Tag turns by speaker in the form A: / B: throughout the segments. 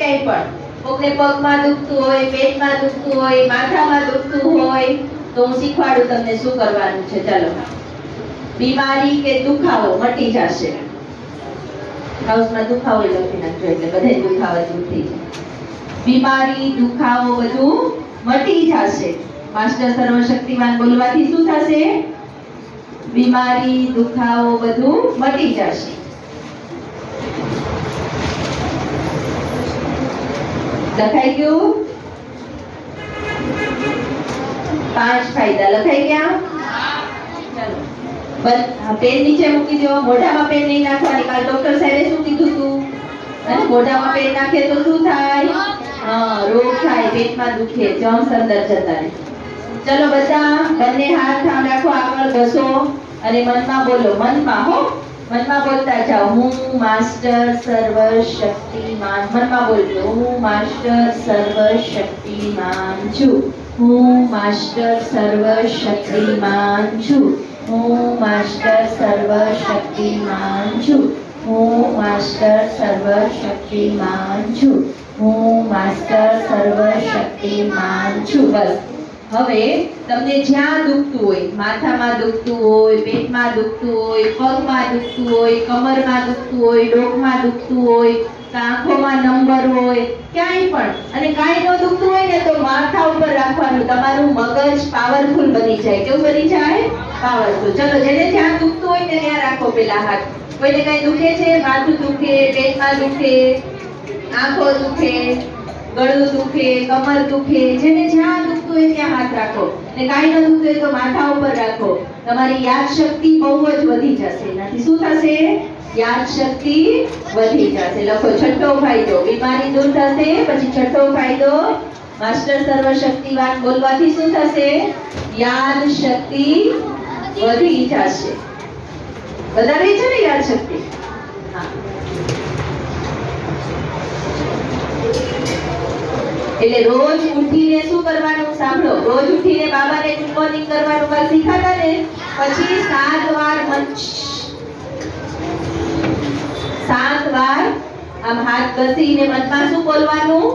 A: ક્યાંય પણ કોકને પગમાં દુખતું હોય, પેટમાં દુખતું હોય, માથામાં દુખતું હોય તો હું શીખવાડું તમને શું કરવાનું છે. ચાલો, બીમારી કે દુખાવો મટી જશે. હાઉસમાં દુખાવો લખી નાખજો એટલે બધે દુખાવા દૂર થઈ જાય. બીમારી, દુખાવો બધું મટી જશે. માસ્ટર સર્વશક્તિમાન બોલવાથી શું થશે? બીમારી, દુખાવો બધું મટી જશે. લખાઈ ગયું? 5 ફાયદા લખાઈ ગયા? ચાલો, પેન નીચે મૂકી દો. મોઢામાં પેન નહીં નાખવાની. કાલ ડોક્ટર સાહેબે શું કીધું હતું? મોઢામાં પેન નાખે તો શું થાય? રોગ થાય, પેટમાં દુખે, જમ્સ અંદર જતા રહે. ચલો બધા બંને હાથ આમ રાખો, આગળ ઘસો અને મનમાં બોલો. મનમાં હો, મનમાં બોલતા જાઓ. હું માસ્ટર સર્વશક્તિમાન. મનમાં બોલજો. હું માસ્ટર સર્વશક્તિમાન છું. હું માસ્ટર સર્વશક્તિમાન છું. હું માસ્ટર સર્વશક્તિમાન છું. હું માસ્ટર સર્વશક્તિમાન છું. હું માસ્ટર સર્વશક્તિમાન છું. બસ. હવે તમને જ્યાં દુખતું હોય, માથામાં દુખતું હોય, પેટમાં દુખતું હોય, પગમાં દુખતું હોય, કમરમાં દુખતું હોય, ડોકમાં દુખતું હોય, આંખોમાં નંબર હોય, ક્યાંય પણ, અને કાંઈ ન દુખતું હોય ને તો માથા ઉપર રાખવાનું. તમારું મગજ પાવરફુલ બની જાય. કેવું બની જાય? પાવરફુલ. ચલો, જેને જ્યાં દુખતું હોય ને ત્યાં રાખો પેલા હાથ. કોઈને કઈ દુખે છે? માથું દુખે, પેટમાં દુખે, આંખો દુખે, ગળું દુખે, કમર દુખે, જેને જ્યાં દુખતું હોય ત્યાં હાથ રાખો. ને કાંઈ ન દુખતું હોય તો માથા ઉપર રાખો. તમારી યાદ શક્તિ બહુ જ વધી જશે. એનાથી શું થશે? યાદ શક્તિ વધી જશે. લખો છઠ્ઠો ફાયદો. બીમારી દૂર થશે. પછી છઠ્ઠો ફાયદો, માસ્ટર સર્વશક્તિવાન બોલવાથી શું થશે? યાદ શક્તિ વધી જશે. બધા રહી છે ને યાદ શક્તિ? હા. એટલે રોજ ઉઠીને શું કરવાનું? સાંભળો, રોજ ઉઠીને બાબાને ગુડ મોર્નિંગ કરવાનું કાલ શીખાતા ને, પછી 7 વાર 7 વાર આમ હાથ ઘસીને મનમાં શું બોલવાનું?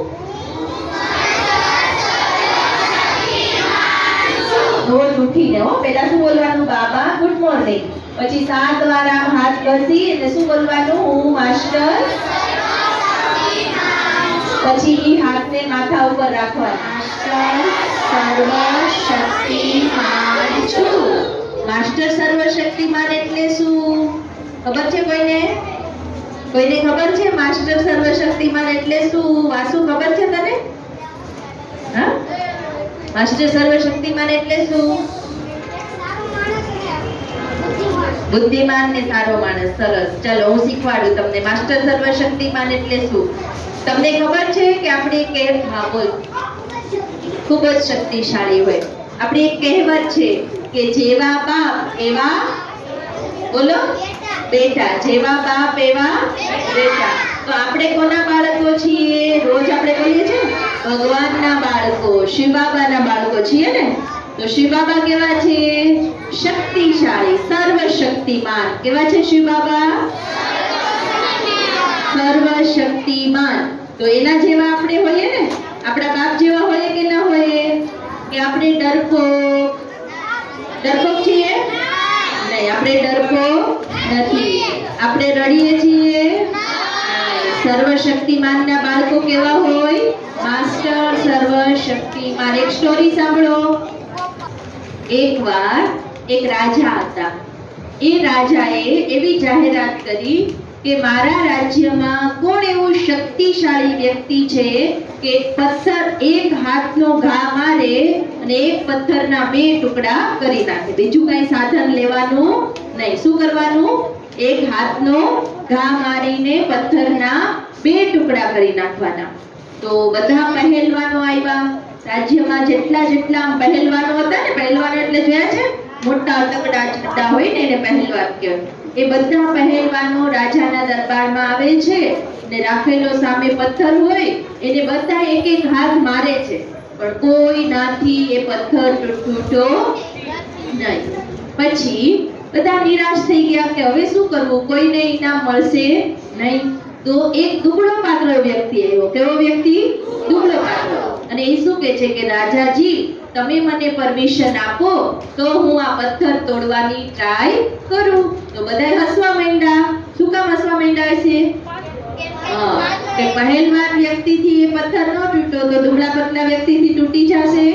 A: રોજ ઉઠીને હો, પહેલા શું બોલવાનું? બાબા ગુડ મોર્નિંગ. પછી 7 વાર આમ હાથ ઘસી અને શું બોલવાનું? હું માસ્ટર. પછી ઈ હાથને માથા ઉપર રાખવાના. માસ્ટર સર્વશક્તિમાન છું. માસ્ટર સર્વશક્તિમાન એટલે શું? ખબર છે કોઈને? કોઈને ખબર છે માસ્ટર સર્વશક્તિમાન એટલે શું? વાસુ ખબર છે તને? હા, માસ્ટર સર્વશક્તિમાન એટલે શું? બુદ્ધિમાન ને સારો માણસ. સરસ. ચલો, હું શીખવાડું તમને માસ્ટર સર્વશક્તિમાન એટલે શું. તમને ખબર છે કે આપણે હા બોલ, ખૂબ જ શક્તિશાળી હોય. આપણી એક કહેવત છે કે જેવા બાપ એવા, બોલો, બેટા. જેવા બાપ એવા બેટા. તો આપણે કોના બાળકો છીએ? રોજ આપણે બોલીએ છીએ ભગવાનના બાળકો, શિવ બાબાના બાળકો છીએ ને. તો શિવ બાબા કેવા છે? શક્તિશાળી, સર્વશક્તિમાન. કેવા છે શિવ બાબા? સર્વશક્તિમાન. તો એના જેવા આપણે હોઈએ ને, આપણા બાપ જેવા હોઈએ કે ના હોઈએ? કે આપણે ડરપોક છીએ? નહીં, આપણે ડરપોક નથી. આપણે રડીએ છીએ? સર્વશક્તિમાનના બાળકો કેવા હોય? માસ્ટર સર્વશક્તિમાન. એક સ્ટોરી સાંભળો. એકવાર એક રાજા હતા. એ રાજાએ એવી જાહેરાત કરી કે મારા રાજ્યમાં કોણ એવું શક્તિશાળી વ્યક્તિ છે કે પથ્થર એક હાથનો ઘા મારે અને એક પથ્થરના 2 ટુકડા કરી નાખે. બીજું કઈ સાધન લેવાનું નહીં. શું કરવાનું? એક હાથનો ઘા મારીને પથ્થરના 2 ટુકડા કરી નાખવાના. તો બધા પહેલવાનો આવ્યા. રાજ્યમાં જેટલા પહેલવાનો હતા ને, પહેલવાનો એટલે જોયા છે મોટા તગડા ચડ્ડા હોય ને એને પહેલવાન કહેવાય. એ બધા પહેલવાનો રાજાના દરબારમાં આવે છે ને રાખેલો સામે પથ્થર હોય એને બધા એક એક હાથ મારે છે, પણ કોઈ નાથી એ પથ્થર તૂટતો નહીં. પછી બધા નિરાશ થઈ ગયા કે હવે શું કરવું? કોઈને ઇનામ મળશે નહીં. તો એક દુબળો પાતળો વ્યક્તિ આવ્યો. કેવો વ્યક્તિ? દુબળો પાતળો. અને એ શું કહે છે કે રાજાજી, તમે મને પરમિશન આપો તો હું આ પથ્થર તોડવાની ટ્રાય કરું. તો બધાય હસવા માંડ્યા. શું કામ હસવા માંડ્યા છે? કે પહેલવાન વ્યક્તિથી એ પથ્થર ન તૂટ્યો તો દુબળા પતલા વ્યક્તિથી તૂટી જશે.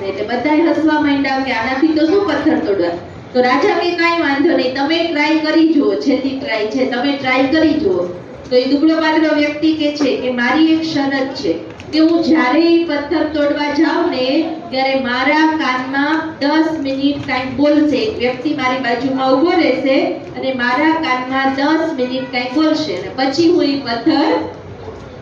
A: એટલે બધાય હસવા માંડ્યા કે આનાથી તો શું પથ્થર તોડવા. તો રાજા કે કાંઈ વાંધો નહીં, તમે ટ્રાય કરી જુઓ. છેલ્લી ટ્રાય છે, તમે ટ્રાય કરી જુઓ. તો એ દુબળો પાતળો વ્યક્તિ કે છે કે મારી એક શરત છે કે હું જ્યારે પથ્થર તોડવા જાઉં ને ત્યારે મારા કાનમાં 10 મિનિટ કંઈક બોલશે. એક વ્યક્તિ મારી બાજુમાં ઊભો રહેશે અને મારા કાનમાં 10 મિનિટ કંઈક બોલશે અને પછી હું એ પથ્થર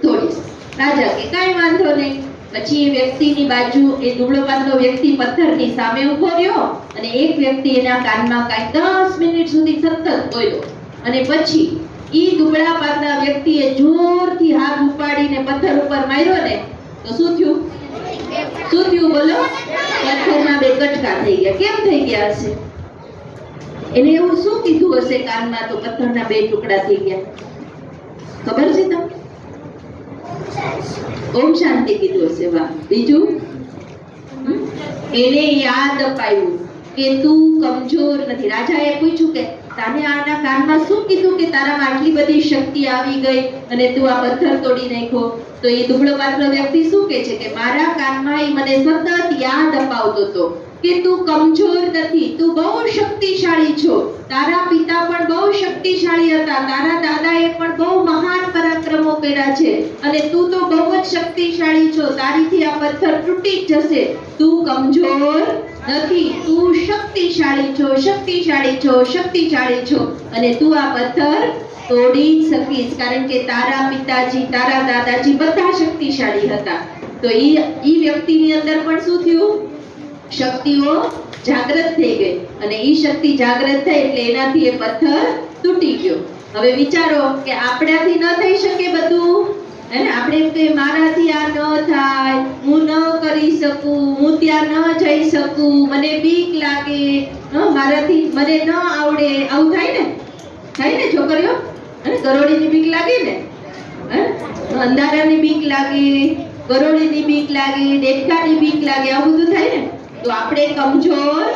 A: તોડીશ. રાજા કે કાંઈ વાંધો નહીં. પછી એ વ્યક્તિની બાજુ એ દુબળો પાતળો વ્યક્તિ પથ્થરની સામે ઊભો રહ્યો અને એક વ્યક્તિ એના કાનમાં કંઈક 10 મિનિટ સુધી સતત બોલ્યો અને પછી ઈ દુબળા પાતળા વ્યક્તિએ જોરથી હાથ ઉપાડીને પથ્થર ઉપર માર્યો ને તો શું થયું? શું થયું બોલો? પથ્થરના બે કટકા થઈ ગયા. કેમ થઈ ગયા હશે? એને એવું શું કીધું હશે કાનમાં તો પથ્થરના બે ટુકડા થઈ ગયા? ખબર છે તમને? ઓમ શાંતિ કીધું હશે. વાહ. બીજું એને યાદ અપાયું કે તું કમજોર નથી. રાજાએ પૂછ્યું કે તાને આના કાનમાં શું કીધું કે તારામાં આટલી બધી શક્તિ આવી ગઈ અને તું આ પથ્થર તોડી નાખ્યો? તો એ દુબળો પાતળો વ્યક્તિ શું કહે છે કે મારા કાનમાં એ મને સતત યાદ અપાવતો હતો કે તું કમજોર નથી, તું બહુ શક્તિશાળી છો. તારા પિતા પણ બહુ શક્તિશાળી હતા, તારા દાદાએ પણ બહુ મહાન પરાક્રમો કર્યા છે અને તું તો બહુ જ શક્તિશાળી છો. તારીથી આ પથ્થર તૂટી જ જશે. તું કમજોર નથી, તું શક્તિશાળી છો, શક્તિશાળી છો, શક્તિશાળી છો અને તું આ પથ્થર તોડી જ શકીશ કારણ કે તારા પિતાજી, તારા દાદાજી બધા શક્તિશાળી હતા. તો ઈ વ્યક્તિની અંદર પણ શું થયું? શક્તિઓ જાગૃત થઈ ગઈ અને ઈ શક્તિ જાગૃત થઈ એટલે એનાથી એ પથ્થર તૂટી ગયો. હવે વિચારો કે આપણાથી ન થઈ શકે બધું, હે ને? આપણે એમ કે મારાથી આ ન થાય, હું ન કરી શકું, હું ત્યાં ન જઈ શકું, મને બીક લાગે, મારાથી મને ન આવડે. આવું થાય ને? થાય ને છોકરીઓ? અને ગરોળીની બીક લાગે ને, અંધારાની બીક લાગે, ગરોળીની બીક લાગે, ડેટકાની બીક લાગે, આવું બધું થાય ને? તો આપણે કમજોર,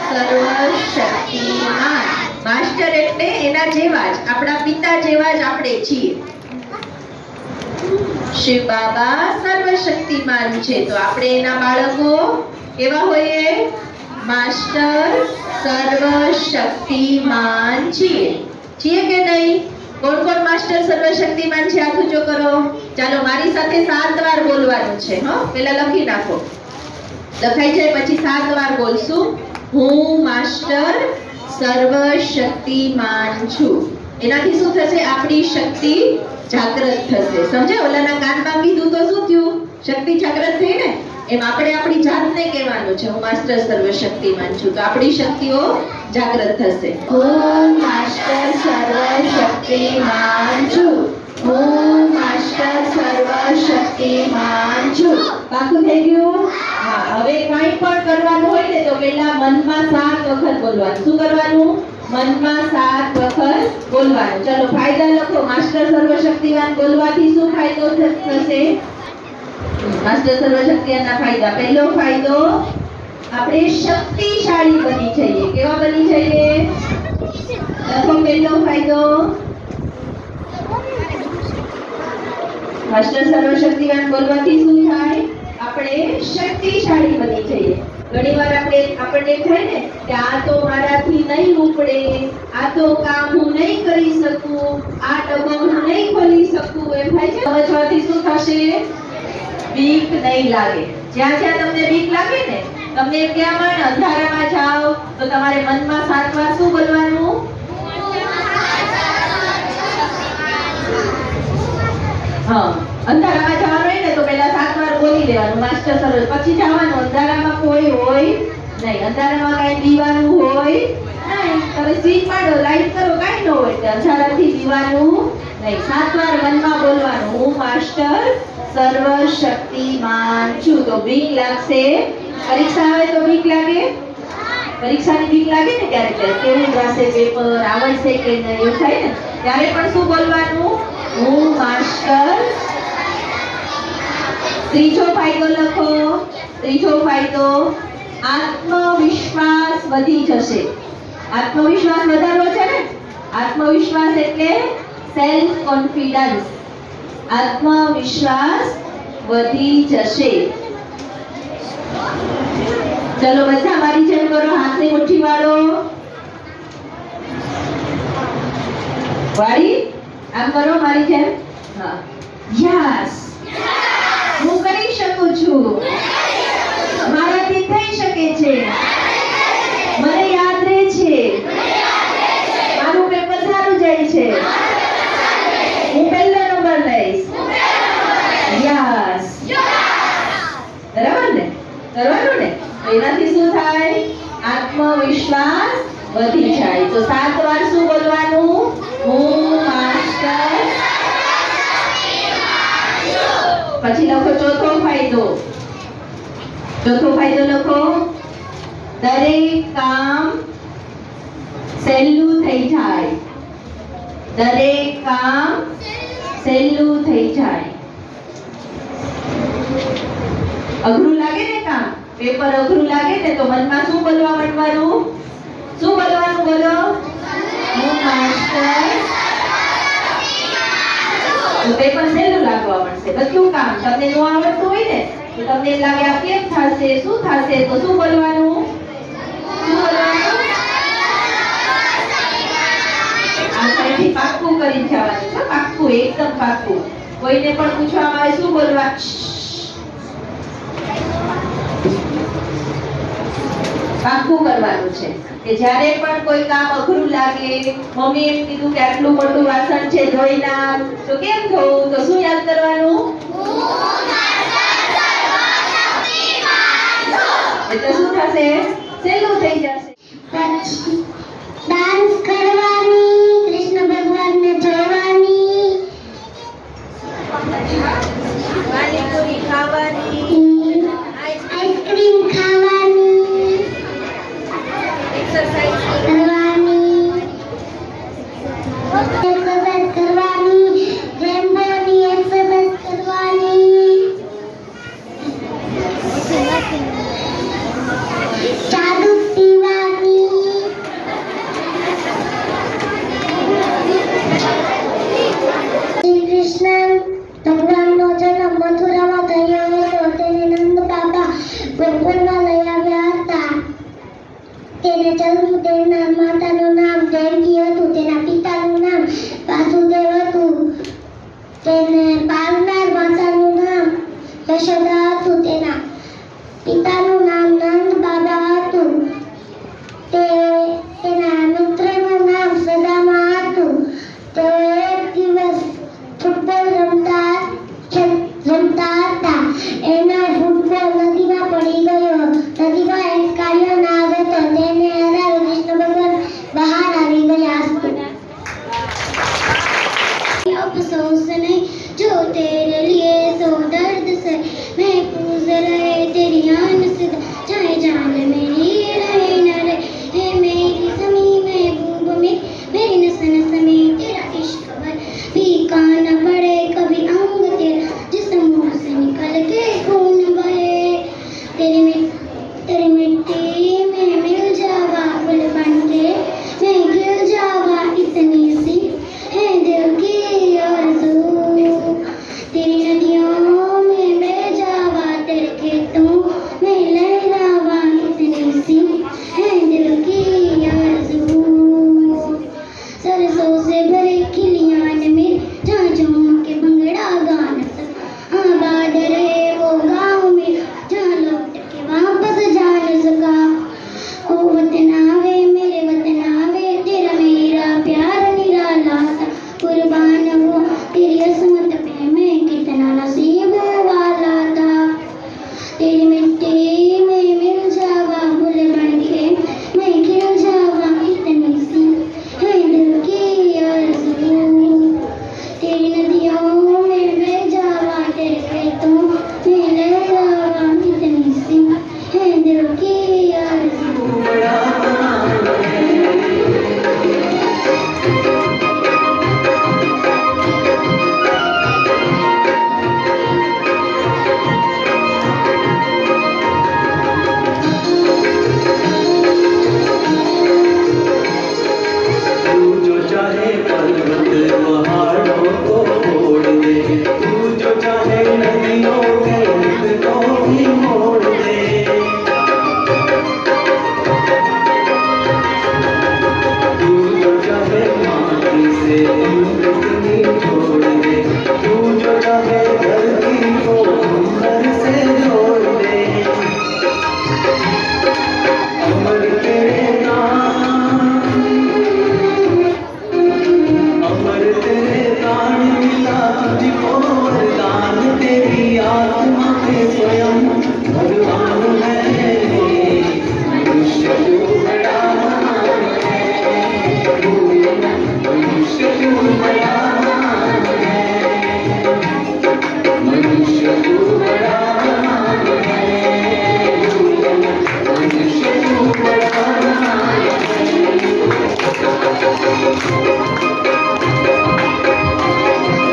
A: સર્વશક્તિમાન. માસ્ટર એટલે એના જેવા જ, આપણા પિતા જેવા જ આપણે છીએ. શિવ બાબા સર્વશક્તિમાન છે તો આપણે એના બાળકો કેવા હોઈએ? માસ્ટર સર્વશક્તિમાન છીએ. છીએ કે નહીં? કોણ કોણ માસ્ટર સર્વશક્તિમાન છે? હાથ ઊંચો કરો. ચાલો મારી સાથે 7 વાર બોલવાનું છે. પેલા લખી નાખો. લખાઈ જાય પછી 7 વાર બોલશું. હું માસ્ટર સર્વશક્તિમાન છું. એનાથી શું થશે? આપણી શક્તિ જાગૃત થશે. સમજે? ઓલાના કાનમાં કીધું તો શું થયું? શક્તિ જાગૃત થઈ ને? એમ આપણે આપણી જાતને કહેવાનું છે હું માસ્ટર સર્વશક્તિમાન છું. તો આપણી શક્તિઓ જાગૃત થશે. હું માસ્ટર સર્વશક્તિમાન છું. હું માસ્ટર સર્વશક્તિમાન છું. પાકું થઈ ગયું? હા. હવે કંઈ પણ કરવાનું હોય ને તો પહેલા મનમાં 7 વખત બોલવાનું. શું કરવાનું? મનમાં 7 વખત બોલવાનું. ચલો ફાયદા લખો. માસ્ટર સર્વશક્તિમાન બોલવાથી શું ફાયદો થશે? માસ્ટર સર્વશક્તિમાનના ફાયદા. પહેલો ફાયદો, આપણે શક્તિશાળી બની જઈએ. કેવા બની જઈએ? લખો પહેલો ફાયદો. માસ્ટર સર્વશક્તિમાન બોલવાથી શું થાય? આપણે શક્તિશાળી બની જઈએ. ઘણીવાર આપણને થાય ને કે આ તો મારાથી નહીં ઉપડે, આ તો કામ હું નહીં કરી શકું, આ ડબ્બો હું નહીં ખોલી શકું, એમ થાય છે. સમજવાથી શું થશે? બીક નહીં લાગે. જ્યાં જ્યાં તમને બીક લાગે ને, તમને ક્યાં અંધારામાં જાઓ તો તમારે મનમાં 7 વાર શું બોલવાનું? અંધારામાં જવાનું હોય ને તો પહેલા 7 વાર બોલી દેવાનું માસ્ટર સર્વ. પછી જવાનું. અંધારામાં કોઈ હોય નહીં, અંધારામાં કઈ દીવાનું હોય નહીં. તમે સ્વિચ પાડો, લાઈટ કરો, કઈ ન હોય તો અંધારાથી દીવાનું નહીં. 7 વાર મનમાં બોલવાનું હું માસ્ટર સર્વશક્તિમાન છું. તો બીક લાગશે. પરીક્ષા આવે તો બીક લાગે? પરીક્ષાની બીક લાગે ને ક્યારેક? કેવું જશે પેપર, આવડશે કે નહીં, એવું થાય ને? ત્યારે પણ શું બોલવાનું? હું ત્રીજો ફાયદો લખો. ત્રીજો ફાયદો આત્મવિશ્વાસ વધી જશે. આત્મવિશ્વાસ વધારવો છે ને? આત્મવિશ્વાસ એટલે સેલ્ફ કોન્ફિડન્સ. આત્મવિશ્વાસ વધી જશે. ચલો બધા મારી જેમ કરો, હાથની મુઠ્ઠી વાળો. વાળી આમ કરો મારી જેમ. હા, યસ, હું કરી શકું છું, મારાથી થઈ શકે છે, મને યાદ રહે છે, મારું પેપર સારું જાય છે, હું પહેલો નંબર લઈશ. યસ, બરાબર ને? કરવાનું ને? તો એનાથી શું થાય? આત્મવિશ્વાસ વધી જાય. તો 7 વાર શું બોલવાનું? હું માસ્ટર. પછી લખો ચોથો ફાયદો. ચોથો ફાયદો લખો, દરેક કામ સહેલું થઈ જાય. દરેક કામ સહેલું થઈ જાય. અઘરું લાગે ને કામ, પેપર અઘરું લાગે ને, તો મનમાં શું બોલવા માંડવાનું? શું બોલવાનું? બોલો, હું માસ્ટર. તો પેપર સહેલું લાગવા માંડશે. બધું કામ તમને ન આવડતું હોય ને, તો તમને એમ લાગે આ કેમ થશે, શું થશે, તો શું બોલવાનું? શું બોલવાનું? આ સાઈડથી પાક્કું કરીને જવાનું છે. પાક્કું, એકદમ પાક્કું. કોઈને પણ પૂછવામાં આવે શું બોલવા? પાક્કું કરવાનું છે કે જ્યારે પણ કોઈ કામ અઘરું લાગે, મમ્મી એમ કીધું કે આટલું મોટું વાસણ છે ધોઈ નાખ, તો કેમ ધોવું? તો શું યાદ કરવાનું? એટલે શું થશે? સહેલું થઈ જશે.
B: ડાન્સ કરવાની, કૃષ્ણ ભગવાનને જોવાની,
A: પાણીપુરી ખાવાની,
B: આઈસ્ક્રીમ ખાવાની,
A: એક્સરસાઇઝ
B: કરવાની, એક્સરસાઇઝ કરવાની, રેમ્બોની એક્સરસાઇઝ કરવાની, ચાદુ પીવાની, શ્રી કૃષ્ણ ભગવાનનો જન્મ મથુરામાં થયો હતો. તેને નંદ બાબા ગોકુળમાં લઈ આવ્યા હતા. તેને જન્મ તેના માતાનું નામ દેવકી હતું, તેના પિતાનું નામ વાસુદેવ હતું. તેને પાલનાર માતાનું નામ યશોદા હતું. તેના પિતાનું નામ નંદ બાબા હતું. તેના મિત્રનું નામ સદામા હતું. તેઓ એક દિવસ ફૂટબોલ રમતા હતા. એનો ફૂટબોલ નદીમાં પડી ગયો. નદીમાં એક કાળિયો નાગ હતો. તેને હરાવી કૃષ્ણ ભગવાન બહાર આવી ગયા. अफसोस नहीं जो तेरे लिए सो दर्द से मैं पूछ रहे तेरी आन से चाहे जान मेरी रहे न रहे है मेरी ज़मीं महबूब में मेरी नस नस में तेरा इश्क भर फीका न पड़े कभी अंग तेरा जिस्म मुँह से निकल के खून बहे तेरी मिट्टी में मिल जावा गुल बन के मैं गिर जावा इतनी सी है दिल की आरज़ू तेरी
C: स्वयं भगवान है, मनुष्य क्यों बड़ा महान है, मनुष्य क्यों बड़ा महान है, मनुष्य क्यों बड़ा महान है, मनुष्य क्यों बड़ा महान है।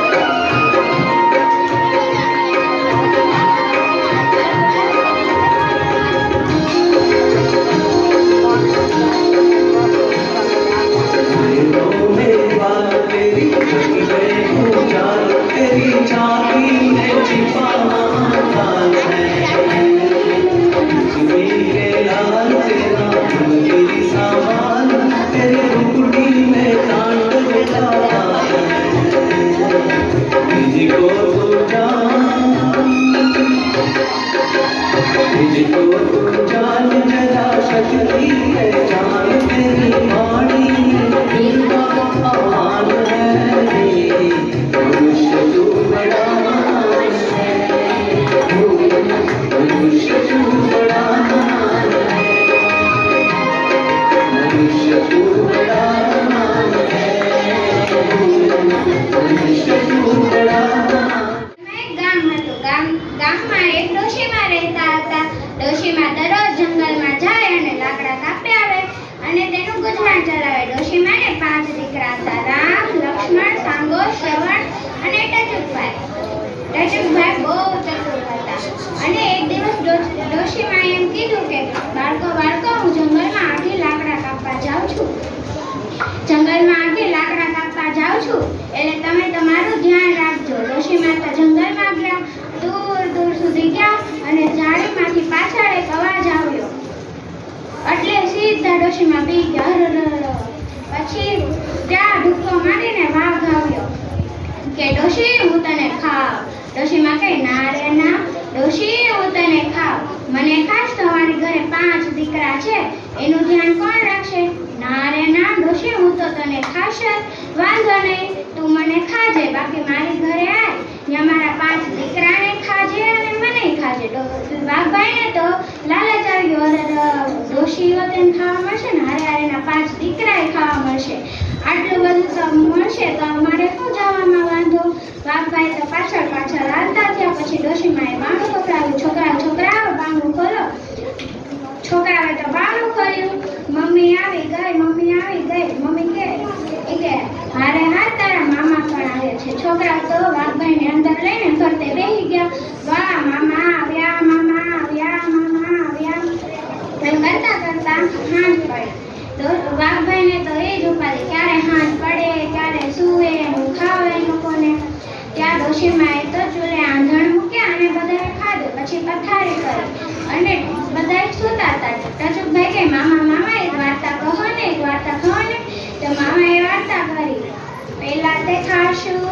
C: तेरी छाती में छिपा महाकाल है, मेरे लाल तेरा तेरी सामान, तेरी रुपड़ी में कांट बेटा है, मुझको तू जान जरा शक्ति है जान तेरी वाणी महान है, मनुष्य तू बड़ा महान है, मनुष्य तू बड़ा महान है, मनुष्य तू बड़ा महान है, मनुष्य तू बड़ा
B: ગામમાં એક ડોશીમાં રહેતા હતા. ડોશીમાં દરરોજ જંગલમાં જાય અને લાકડા કાપી આવે અને તેનું ગુજરાન ચલાવે. ડોશીમાને 5 દીકરા હતા: રામ, લક્ષ્મણ, સાંગો, શ્રવણ અને ટચુકભાઈ. ટચુકભાઈ બહુ ચતુર હતા અને એક દિવસ ડોશીમાએ એમ કીધું કે બાળકો હું જંગલમાં આખી લાકડા કાપવા જાઉં છું. એટલે તમે તમારું ધ્યાન રાખજો. ડોશીમા તો જંગલમાં ગયા, દૂર સુધી ગયા અને ઝાડીમાંથી પાછળ એક અવાજ આવ્યો એટલે સીધા ડોશીમા બી ગયા. પછી ત્યાં ધુક્કો મારીને વાઘ આવ્યો કે ડોશી હું તને ખાવ. ડોશીમા કહે ના રે ના ડોશી હું તને ખાવ. મને ખાસ તો મારી ઘરે 5 દીકરા છે, એનું ધ્યાન કોણ રાખશે? ના રે ના ડોશી હું તો તને ખાશ જ. વાંધો નહીં, તું મને ખાજે, બાકી મારી ઘરે આય, ત્યાં મારા 5 દીકરાને ખાજે અને મને ખાજે. વાઘભાઈને તો લાલચ આવ્યો, અરે ડોશીઓ તેને ખાવા મળશે ને, હારે એના 5 દીકરાએ ખાવા મળશે, આટલું બધું તો મળશે તો અમારે શું જવામાં વાંધો. વાઘભાઈ તો પાછળ હાલતા થયા. પછી ડોશીમાએ બાણું પકડાવ્યું. છોકરાઓ બાણું ખોલો. છોકરાએ તો બાણું ખોલ્યું. મમ્મી આવી ગઈ. મમ્મી કે હારે હાથ તારા મામા પણ આવે છે. છોકરા તો વાઘભાઈને અંદર લઈને ફરતે બેસી ગયા. વાહ મામા આવ્યા, એમ કરતા હાંજ પડી. વાઘભાઈને તો એ જ ઉપાડી, ક્યારે હાંજ પડે, ક્યારે સૂવે, હું ખાવે એ લોકોને. ત્યાં ડોશીમાએ તો ચૂલે આંધણ મૂક્યા અને બધાએ ખાધું. પછી પથારી કરી અને બધાએ સૂતા હતા. ટચુકભાઈ કે મામા એક વાર્તા કહો ને. તો મામાએ વાર્તા કરી. પહેલા તે ખાશું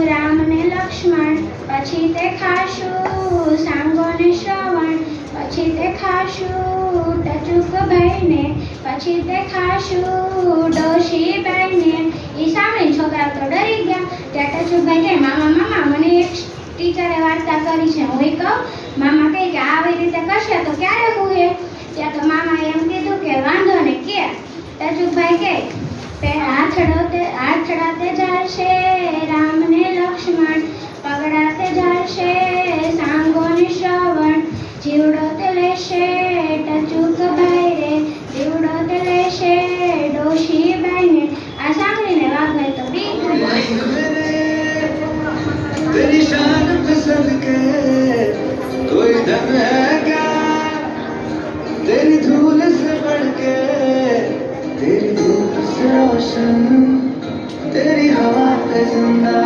B: રામ ને લક્ષ્મણ, પછી તે ખાશું સાંગો ને શ્રવણ, પછી તે ખાશું ટચુકભાઈને, પછી તે ખાશું ડોશીબાઈને. એ સાંભળીને છોકરા તો ડરી ગયા. ત્યાં ટચુકભાઈ કહે મામા મને એક ટીચરે વાર્તા કરી છે, હું કહું. મામા કહે કે આવી રીતે કરશે તો ક્યારે હુએ? ત્યાં તો મામાએ એમ કીધું કે વાંધો ને કે. ટચુકભાઈ કહે હાથડાતે ચાલશે રામ ને લક્ષ્મણ, પગડાતે ચાલશે સાંગો ને શ્રવણ, જીવડો તે લેશે ટચુકભાઈ રે, જીવડો તે લેશે ડોશીબાઈ ને. આ સાંભળીને વાઘભાઈ તો બી
C: तेरी शान पे सदके कोई दम है क्या, तेरी धूल से बढ़ के, तेरी धूप से रोशन, तेरी हवा पे जिंदा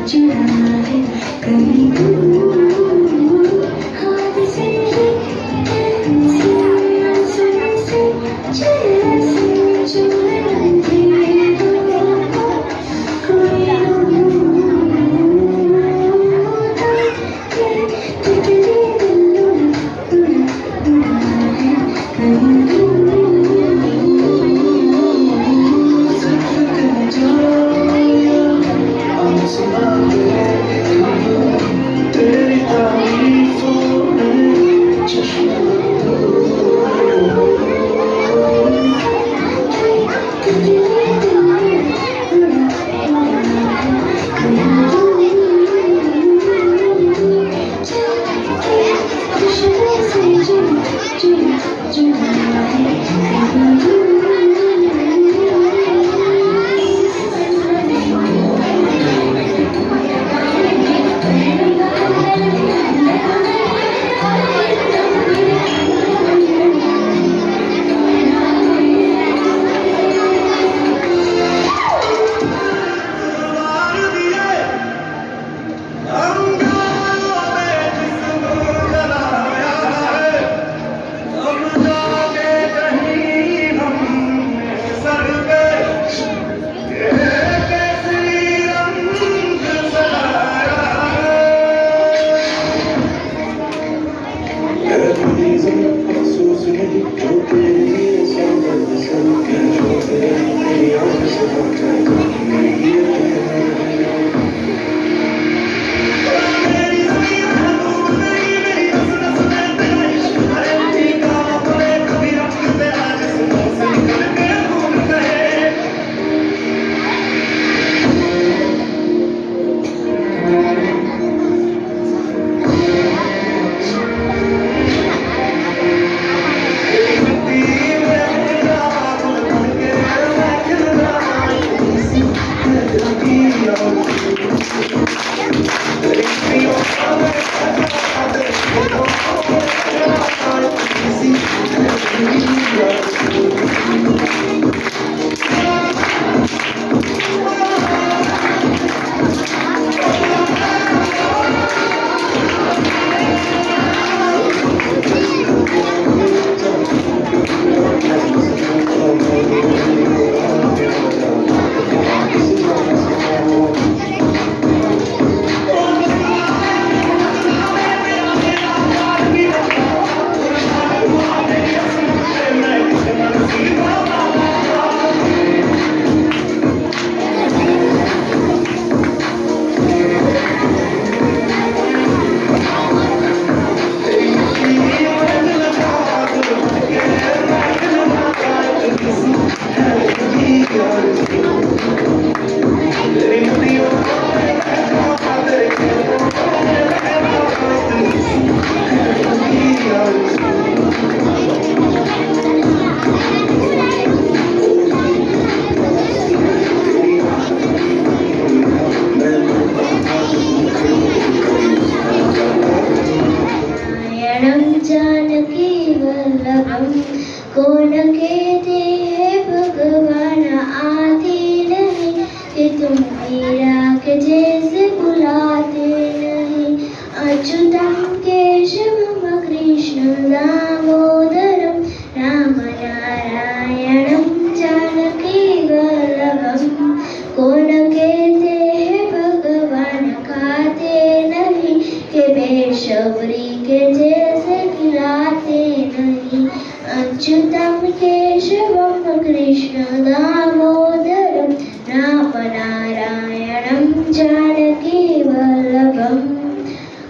B: जुड़ा है कहीं दूर हाथ से
C: तेरी तारीफों में चश्मा
B: कौन कहते हैं भगवान आते नहीं कि तुम मीरा के जैसे बुलाते नहीं अच्युतम केशवम कृष्ण दामोदरम राम नारायणम जानकी वल्लभम कौन कहते हैं भगवान खाते नहीं कि बेशबरी के जैसे खिलाते नहीं अच्युतम केशवम कृष्ण दामोदरम राम नारायणम जानकी वल्लभम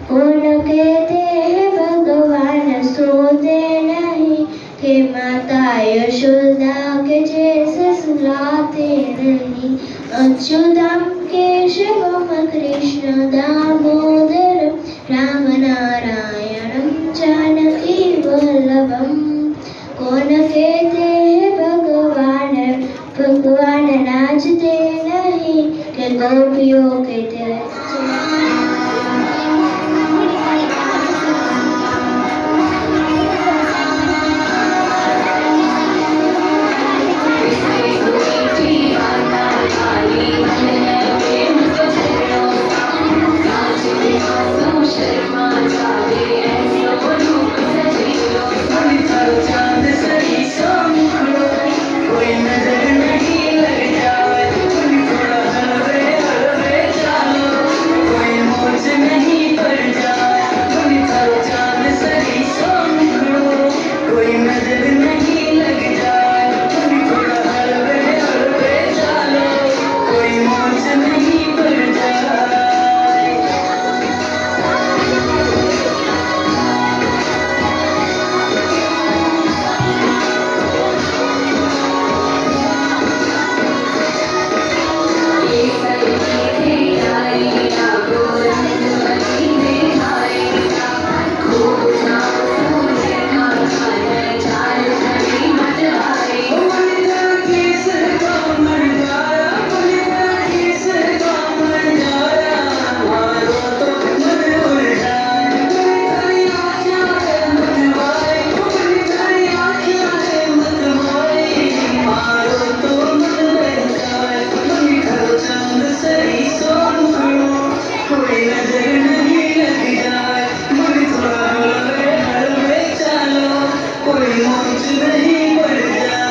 B: कौन कहते हैं भगवान सोते नहीं कि माता यशोदा के जैसे सुलाते नहीं अच्युतम केशवम कृष्ण दामोदरम राम नारायणम जानकी वल्लभम कौन कहते हैं भगवान नाचते नहीं कि गोपियों के
C: कोई नजर नहीं लग जाए मुझे तुम्हारे घर में चलो कोई मोच नहीं पड़ जाए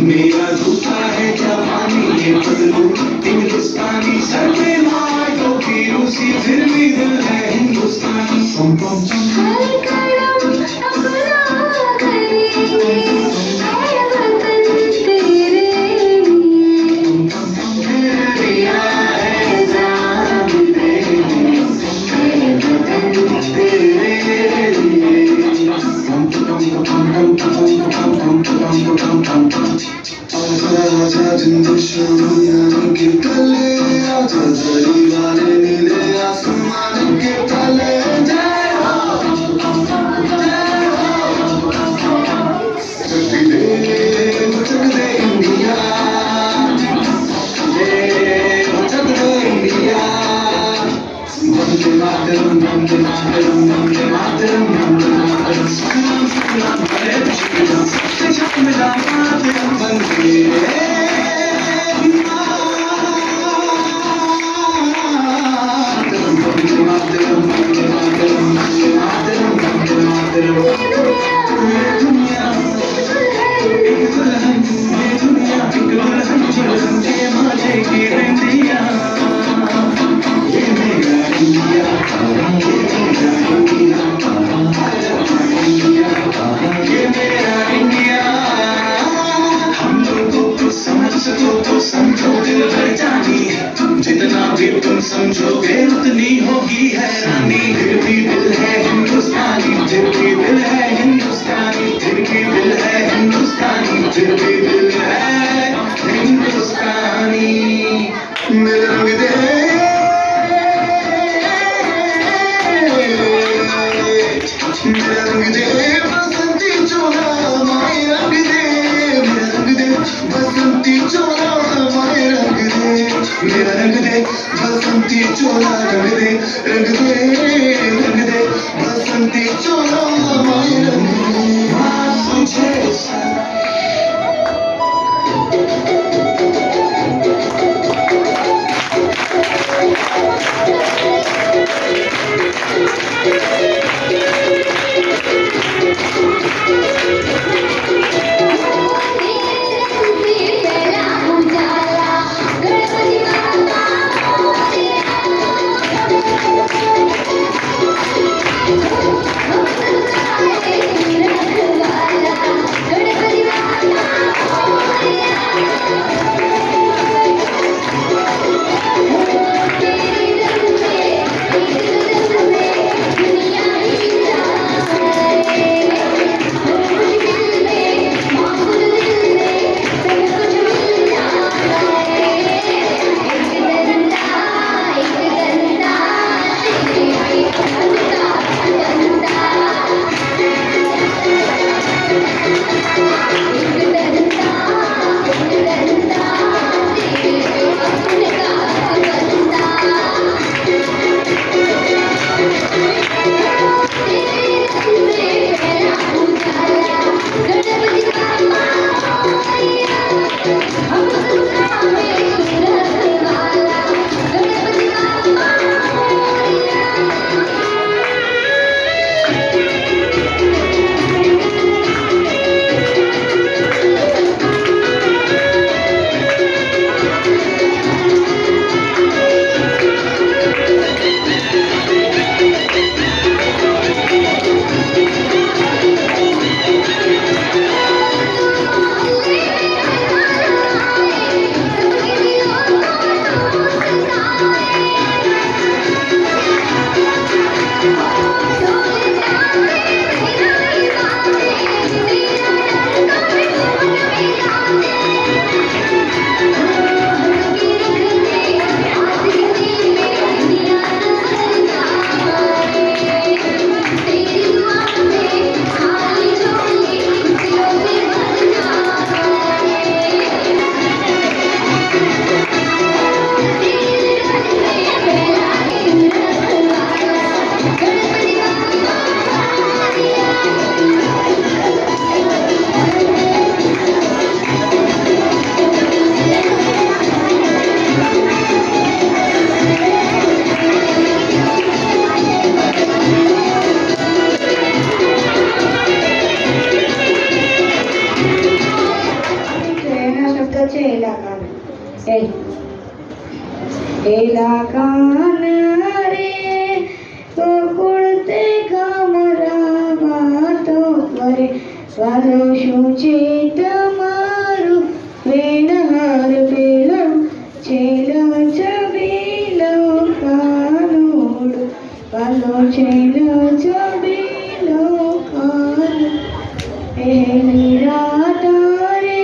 C: मेरा जूता है जवानी ये बदलू हिंदुस्तानी सर पे मार दो फिर उसी फिर भी दिल है हिंदुस्तानी पम पम जितना भी तुम समझोगे उतनी होगी हैरानी फिर भी दिल है हिंदुस्तानी फिर भी दिल है हिंदुस्तानी फिर भी दिल है हिंदुस्तानी फिर भी दिल है हिंदुस्तानी मेरा रंग दे बसंती चोला रंग दे रंग दे बसंती चोला माय रंग दे तुझे
B: એલા કાન રે ગોકુળ તે ગામરા વાતો કરે વાલો શું છે તમારું વેણહાર પેલો છેલ્લો છબીલો કાનુડ વાલો છેલ્લો છબીલો કાનુડ એની રાત રે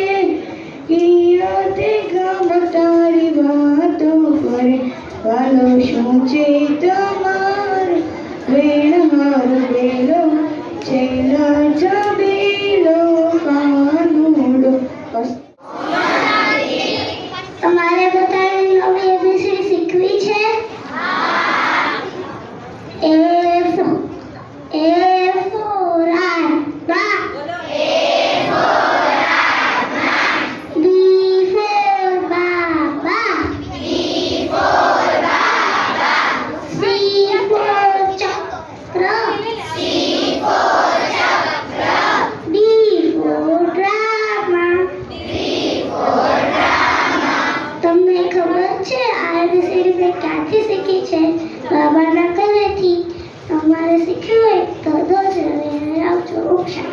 B: ઈયો તે ગામ તારી વાતો કરે વાલો શું છે તમારું વેણહાર પેલો છેલ્લો છબીલો કાનુડો. તમારે બધાએ નવી એબીસી શીખવી છે? A for apple. B for Baba. C for chakra. D for drama. તમને ખબર છે આ એબીસીડી મેં ક્યાંથી શીખી છે? બાબાના ઘરેથી. તમારે શીખવું હોય તો દોજ રવિવારે આવજો. ઓક્ષા.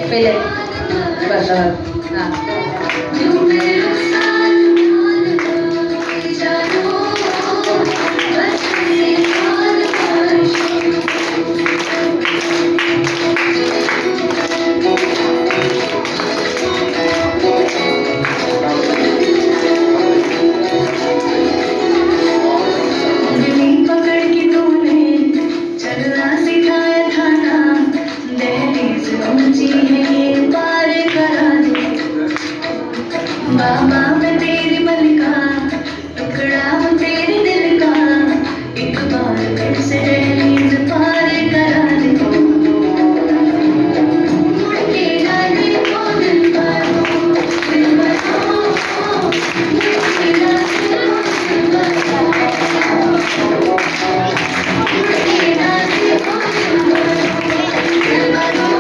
A: પહેલે બસ હા
D: बाबा मैं तेरी मलिका टुकड़ा हूँ तेरे दिल का एक बार फिर से दहलीज पार करा दे मुड़ के ना देखो दिल भरो मुड़ के ना देखो दिल भरो मुड़ के ना देखो दिल भरो मुड़ के ना देखो दिल भरो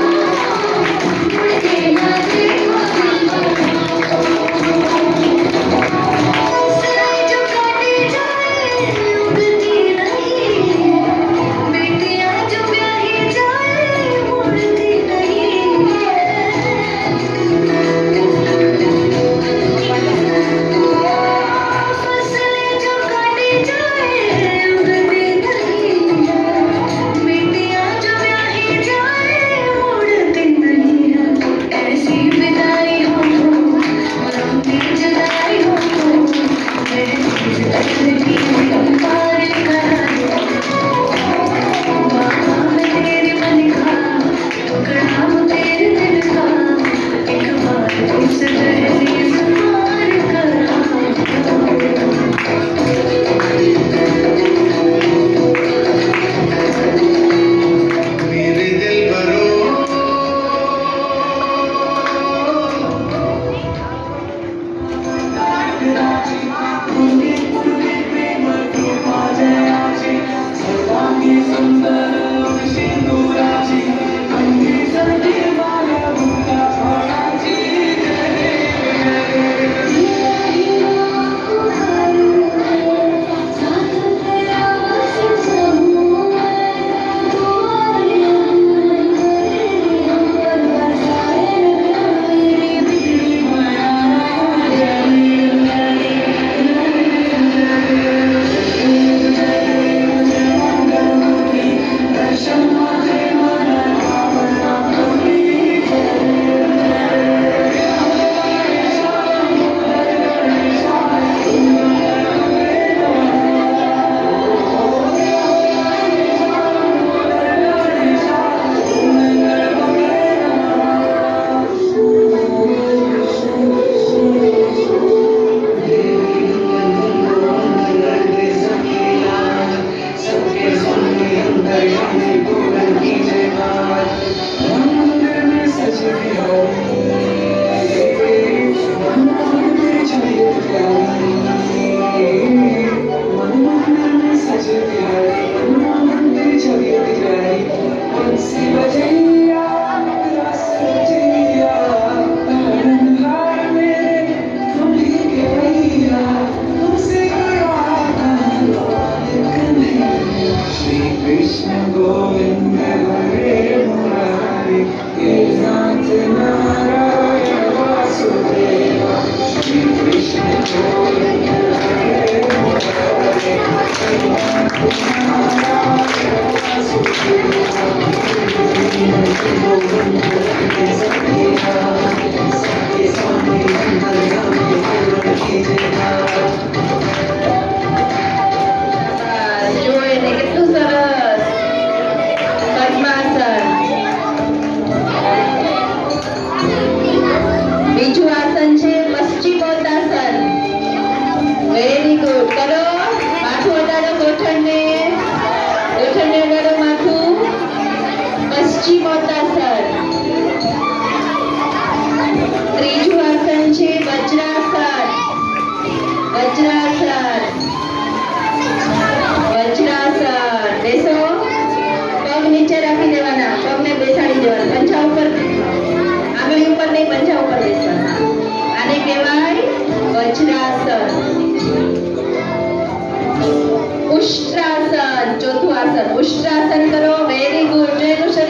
A: ઉષ્ટ્રાસન, ચોથું આસન ઉષ્ટ્રાસન કરો. Very good. જય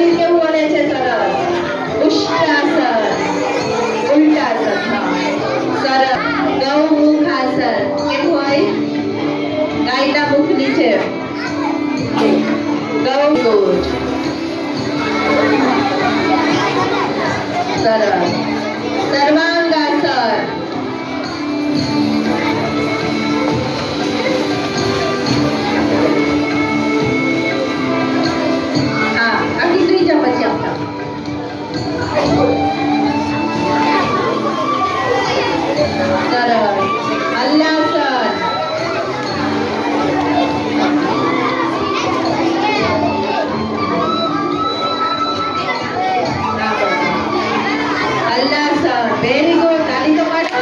A: સરસ. હલ્લાસન. હલ્લાસન. Very good. તાલી તો પાડો.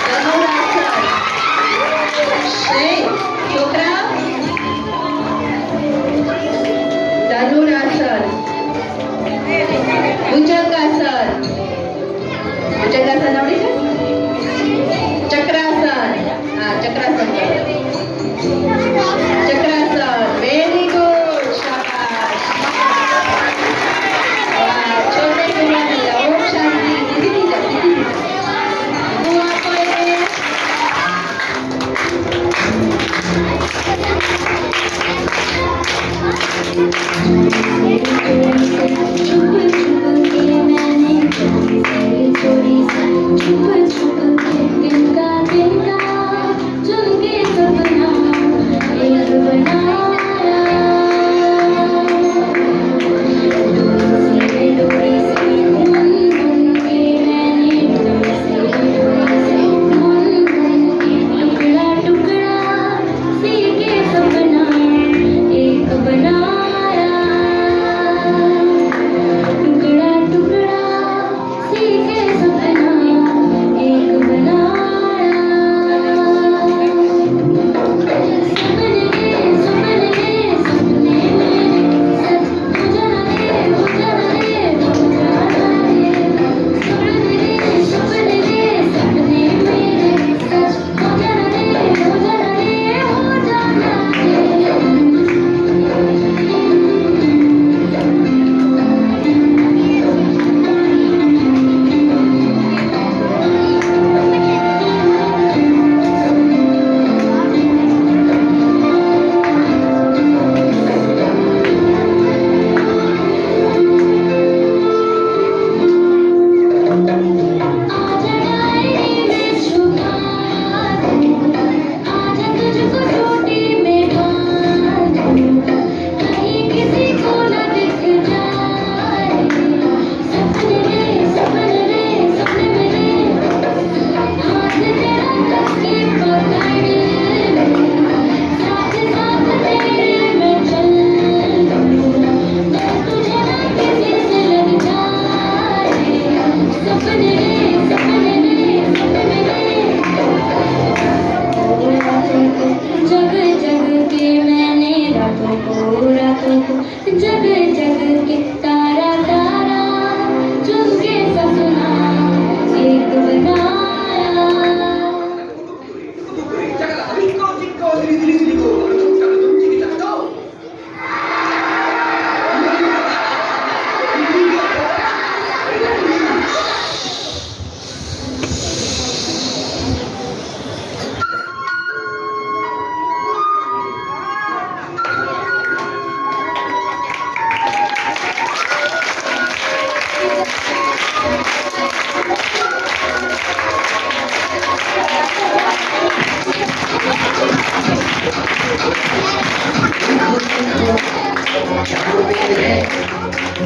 A: ધનુરાસન. છોકરા ધનુરાસન. ભુજંગાસન. ભુજંગાસન આવડી છે? ચક્રાસન. હા, ચક્રાસન કરો. ચક્રાસન. Very good. શાબાશ. વાહ, છોડને ગુમાવી લો. ઓમ શાંતિ. દીદી દીદી. હું આપો એને.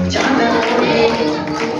C: चांदन